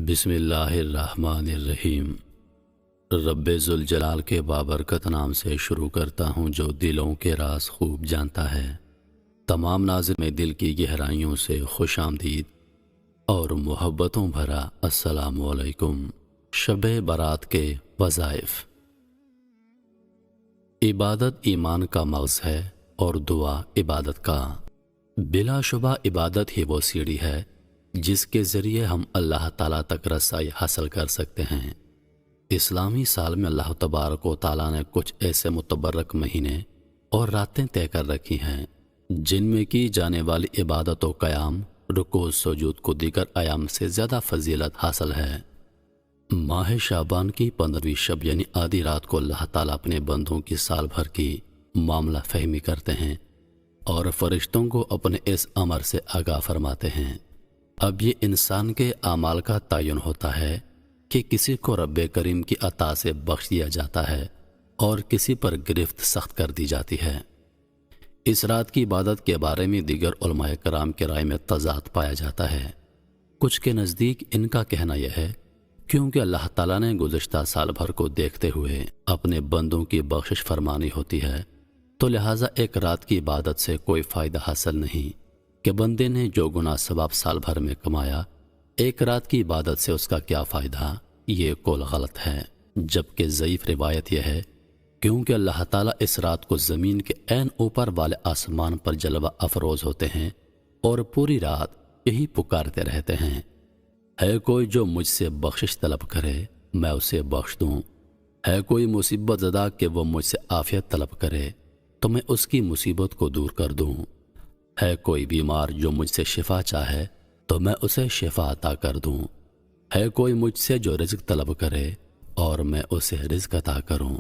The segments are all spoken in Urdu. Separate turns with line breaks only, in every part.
بسم اللہ الرحمن الرحیم۔ رب ذوالجلال کے بابرکت نام سے شروع کرتا ہوں جو دلوں کے راز خوب جانتا ہے۔ تمام ناظر میں دل کی گہرائیوں سے خوش آمدید اور محبتوں بھرا السلام علیکم۔ شب برات کے وظائف۔ عبادت ایمان کا مغز ہے اور دعا عبادت کا۔ بلا شبہ عبادت ہی وہ سیڑھی ہے جس کے ذریعے ہم اللہ تعالیٰ تک رسائی حاصل کر سکتے ہیں۔ اسلامی سال میں اللہ تبارک و تعالیٰ نے کچھ ایسے متبرک مہینے اور راتیں طے کر رکھی ہیں جن میں کی جانے والی عبادت و قیام، رکوع سجود کو دیگر ایام سے زیادہ فضیلت حاصل ہے۔ ماہ شعبان کی 15ویں شب یعنی آدھی رات کو اللہ تعالیٰ اپنے بندوں کی سال بھر کی معاملہ فہمی کرتے ہیں اور فرشتوں کو اپنے اس امر سے آگاہ فرماتے ہیں۔ اب یہ انسان کے اعمال کا تعین ہوتا ہے کہ کسی کو رب کریم کی عطا سے بخش دیا جاتا ہے اور کسی پر گرفت سخت کر دی جاتی ہے۔ اس رات کی عبادت کے بارے میں دیگر علماء کرام کی رائے میں تضاد پایا جاتا ہے۔ کچھ کے نزدیک ان کا کہنا یہ ہے کیونکہ اللہ تعالیٰ نے گزشتہ سال بھر کو دیکھتے ہوئے اپنے بندوں کی بخشش فرمانی ہوتی ہے تو لہٰذا ایک رات کی عبادت سے کوئی فائدہ حاصل نہیں کہ بندے نے جو گناہ ثواب سال بھر میں کمایا ایک رات کی عبادت سے اس کا کیا فائدہ، یہ قول غلط ہے۔ جبکہ ضعیف روایت یہ ہے کیونکہ اللہ تعالیٰ اس رات کو زمین کے عین اوپر والے آسمان پر جلوہ افروز ہوتے ہیں اور پوری رات یہی پکارتے رہتے ہیں، ہے کوئی جو مجھ سے بخشش طلب کرے میں اسے بخش دوں، ہے کوئی مصیبت زدہ کہ وہ مجھ سے عافیت طلب کرے تو میں اس کی مصیبت کو دور کر دوں، ہے کوئی بیمار جو مجھ سے شفا چاہے تو میں اسے شفا عطا کر دوں، ہے کوئی مجھ سے جو رزق طلب کرے اور میں اسے رزق عطا کروں۔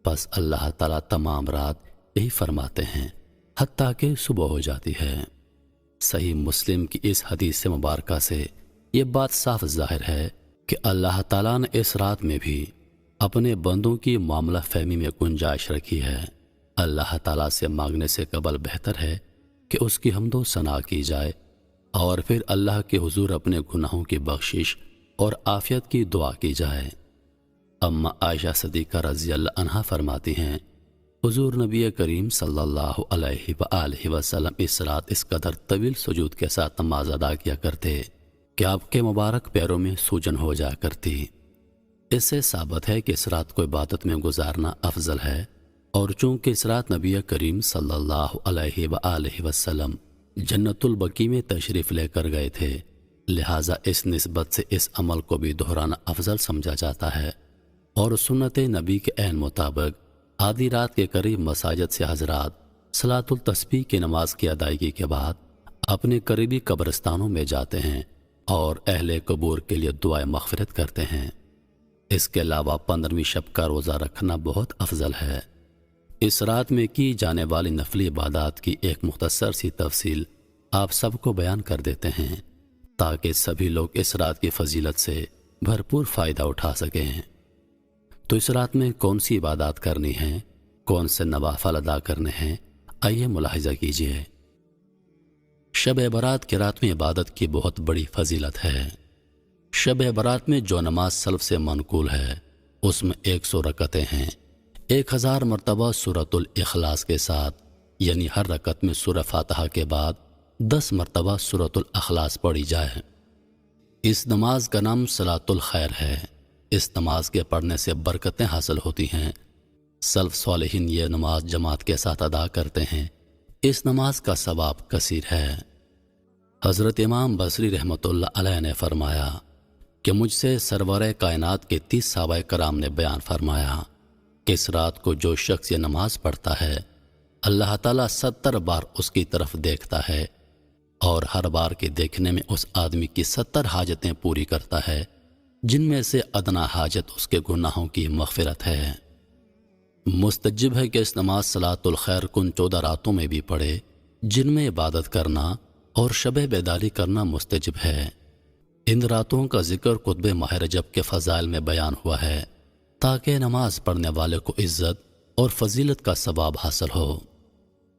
پس اللہ تعالیٰ تمام رات یہی فرماتے ہیں حتیٰ کہ صبح ہو جاتی ہے۔ صحیح مسلم کی اس حدیث مبارکہ سے یہ بات صاف ظاہر ہے کہ اللہ تعالیٰ نے اس رات میں بھی اپنے بندوں کی معاملہ فہمی میں گنجائش رکھی ہے۔ اللہ تعالیٰ سے مانگنے سے قبل بہتر ہے کہ اس کی حمد و ثنا کی جائے اور پھر اللہ کے حضور اپنے گناہوں کی بخشش اور عافیت کی دعا کی جائے۔ اما عائشہ صدیقہ رضی اللہ عنہا فرماتی ہیں حضور نبی کریم صلی اللہ علیہ وآلہ وسلم اس رات اس قدر طویل سجود کے ساتھ نماز ادا کیا کرتے کہ آپ کے مبارک پیروں میں سوجن ہو جایا کرتی۔ اس سے ثابت ہے کہ اس رات کو عبادت میں گزارنا افضل ہے، اور چونکہ اس رات نبی کریم صلی اللہ علیہ وآلہ وسلم جنت البقیع میں تشریف لے کر گئے تھے، لہٰذا اس نسبت سے اس عمل کو بھی دہرانا افضل سمجھا جاتا ہے، اور سنت نبی کے عین مطابق آدھی رات کے قریب مساجد سے حضرات صلاۃ التسبیح کی نماز کی ادائیگی کے بعد اپنے قریبی قبرستانوں میں جاتے ہیں اور اہل قبور کے لیے دعائیں مغفرت کرتے ہیں۔ اس کے علاوہ 15ویں شب کا روزہ رکھنا بہت افضل ہے۔ اس رات میں کی جانے والی نفلی عبادات کی ایک مختصر سی تفصیل آپ سب کو بیان کر دیتے ہیں تاکہ سبھی لوگ اس رات کی فضیلت سے بھرپور فائدہ اٹھا سکیں۔ تو اس رات میں کون سی عبادات کرنی ہیں، کون سے نوافل ادا کرنے ہیں، آئیے ملاحظہ کیجیے۔ شب برات کی رات میں عبادت کی بہت بڑی فضیلت ہے۔ شب برات میں جو نماز سلف سے منقول ہے اس میں 100 رکعتیں ہیں، 1000 مرتبہ سورۃ الاخلاص کے ساتھ، یعنی ہر رکعت میں سورہ فاتحہ کے بعد 10 مرتبہ سورۃ الاخلاص پڑھی جائے۔ اس نماز کا نام صلاۃ الخیر ہے۔ اس نماز کے پڑھنے سے برکتیں حاصل ہوتی ہیں۔ سلف صالحین یہ نماز جماعت کے ساتھ ادا کرتے ہیں۔ اس نماز کا ثواب کثیر ہے۔ حضرت امام بصری رحمۃ اللہ علیہ نے فرمایا کہ مجھ سے سرور کائنات کے 30 صحابہ کرام نے بیان فرمایا کہ اس رات کو جو شخص یہ نماز پڑھتا ہے اللہ تعالیٰ 70 بار اس کی طرف دیکھتا ہے اور ہر بار کے دیکھنے میں اس آدمی کی 70 حاجتیں پوری کرتا ہے، جن میں سے ادنا حاجت اس کے گناہوں کی مغفرت ہے۔ مستجب ہے کہ اس نماز صلاۃ الخیر کن 14 راتوں میں بھی پڑھے جن میں عبادت کرنا اور شب بیداری کرنا مستجب ہے۔ ان راتوں کا ذکر خطب ماہ رجب کے فضائل میں بیان ہوا ہے تاکہ نماز پڑھنے والے کو عزت اور فضیلت کا ثواب حاصل ہو۔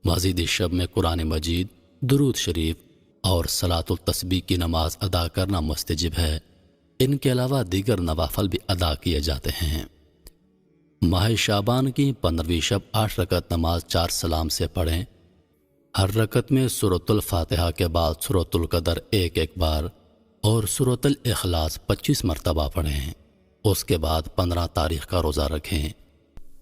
مزید اس شب میں قرآن مجید، درود شریف اور صلاۃ التسبیح کی نماز ادا کرنا مستجب ہے۔ ان کے علاوہ دیگر نوافل بھی ادا کیے جاتے ہیں۔ ماہ شعبان کی 15ویں شب 8 رکعت نماز 4 سلام سے پڑھیں۔ ہر رکعت میں سورۃ الفاتحہ کے بعد سورۃ القدر ایک بار اور سورۃ الاخلاص 25 مرتبہ پڑھیں۔ اس کے بعد 15 تاریخ کا روزہ رکھیں۔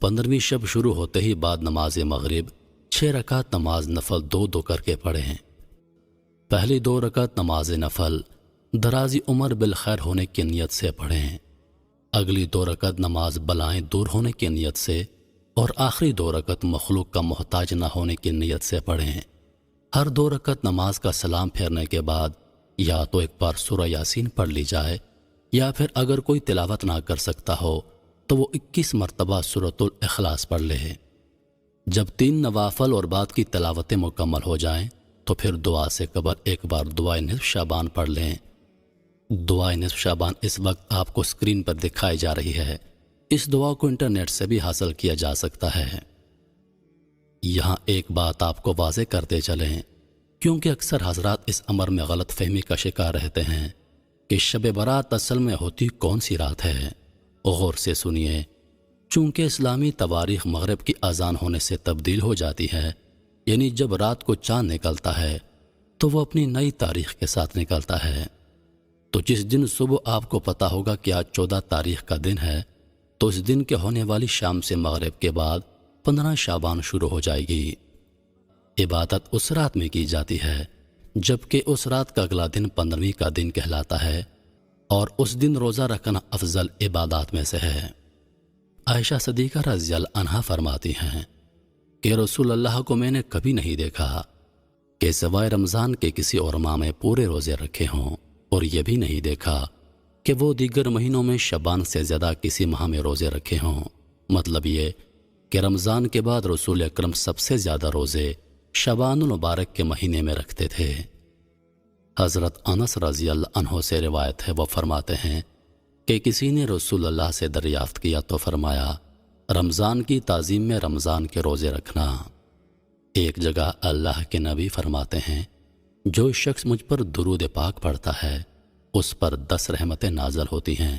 15ویں شب شروع ہوتے ہی بعد نماز مغرب 6 رکعت نماز نفل 2 کر کے پڑھیں۔ پہلی 2 رکعت نماز نفل درازی عمر بالخیر ہونے کی نیت سے پڑھیں۔ اگلی 2 رکعت نماز بلائیں دور ہونے کی نیت سے اور آخری 2 رکعت مخلوق کا محتاج نہ ہونے کی نیت سے پڑھیں۔ ہر 2 رکعت نماز کا سلام پھیرنے کے بعد یا تو ایک بار سورہ یاسین پڑھ لی جائے یا پھر اگر کوئی تلاوت نہ کر سکتا ہو تو وہ 21 مرتبہ سورۃ الاخلاص پڑھ لے۔ جب 3 نوافل اور بعد کی تلاوتیں مکمل ہو جائیں تو پھر دعا سے قبل ایک بار دعائے نصف شعبان پڑھ لیں۔ دعائے نصف شعبان اس وقت آپ کو اسکرین پر دکھائی جا رہی ہے۔ اس دعا کو انٹرنیٹ سے بھی حاصل کیا جا سکتا ہے۔ یہاں ایک بات آپ کو واضح کرتے چلیں، کیونکہ اکثر حضرات اس امر میں غلط فہمی کا شکار رہتے ہیں کہ شب برات اصل میں ہوتی کون سی رات ہے۔ غور سے سنیے، چونکہ اسلامی تواریخ مغرب کی اذان ہونے سے تبدیل ہو جاتی ہے، یعنی جب رات کو چاند نکلتا ہے تو وہ اپنی نئی تاریخ کے ساتھ نکلتا ہے۔ تو جس دن صبح آپ کو پتہ ہوگا کہ آج 14 تاریخ کا دن ہے تو اس دن کے ہونے والی شام سے مغرب کے بعد 15 شعبان شروع ہو جائے گی۔ عبادت اس رات میں کی جاتی ہے جبکہ اس رات کا اگلا دن 15ویں کا دن کہلاتا ہے اور اس دن روزہ رکھنا افضل عبادات میں سے ہے۔ عائشہ صدیقہ رضی اللہ عنہا فرماتی ہیں کہ رسول اللہ کو میں نے کبھی نہیں دیکھا کہ سوائے رمضان کے کسی اور ماہ میں پورے روزے رکھے ہوں، اور یہ بھی نہیں دیکھا کہ وہ دیگر مہینوں میں شعبان سے زیادہ کسی ماہ میں روزے رکھے ہوں۔ مطلب یہ کہ رمضان کے بعد رسول اکرم سب سے زیادہ روزے شعبان المبارک کے مہینے میں رکھتے تھے۔ حضرت انس رضی اللہ عنہ سے روایت ہے، وہ فرماتے ہیں کہ کسی نے رسول اللہ سے دریافت کیا تو فرمایا، رمضان کی تعظیم میں رمضان کے روزے رکھنا۔ ایک جگہ اللہ کے نبی فرماتے ہیں، جو شخص مجھ پر درود پاک پڑھتا ہے اس پر 10 رحمتیں نازل ہوتی ہیں۔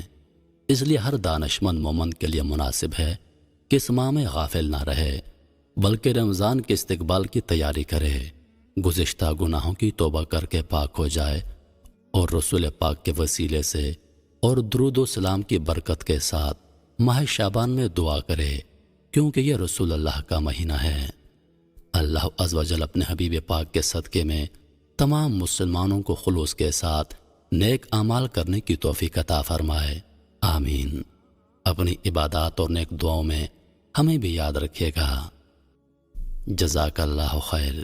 اس لیے ہر دانشمند مومن کے لیے مناسب ہے کہ اس ماہ میں غافل نہ رہے بلکہ رمضان کے استقبال کی تیاری کرے، گزشتہ گناہوں کی توبہ کر کے پاک ہو جائے اور رسول پاک کے وسیلے سے اور درود و سلام کی برکت کے ساتھ ماہ شعبان میں دعا کرے، کیونکہ یہ رسول اللہ کا مہینہ ہے۔ اللہ عز و جل اپنے حبیب پاک کے صدقے میں تمام مسلمانوں کو خلوص کے ساتھ نیک اعمال کرنے کی توفیق عطا فرمائے، آمین۔ اپنی عبادات اور نیک دعاؤں میں ہمیں بھی یاد رکھیے گا۔ جزاک اللہ خیر۔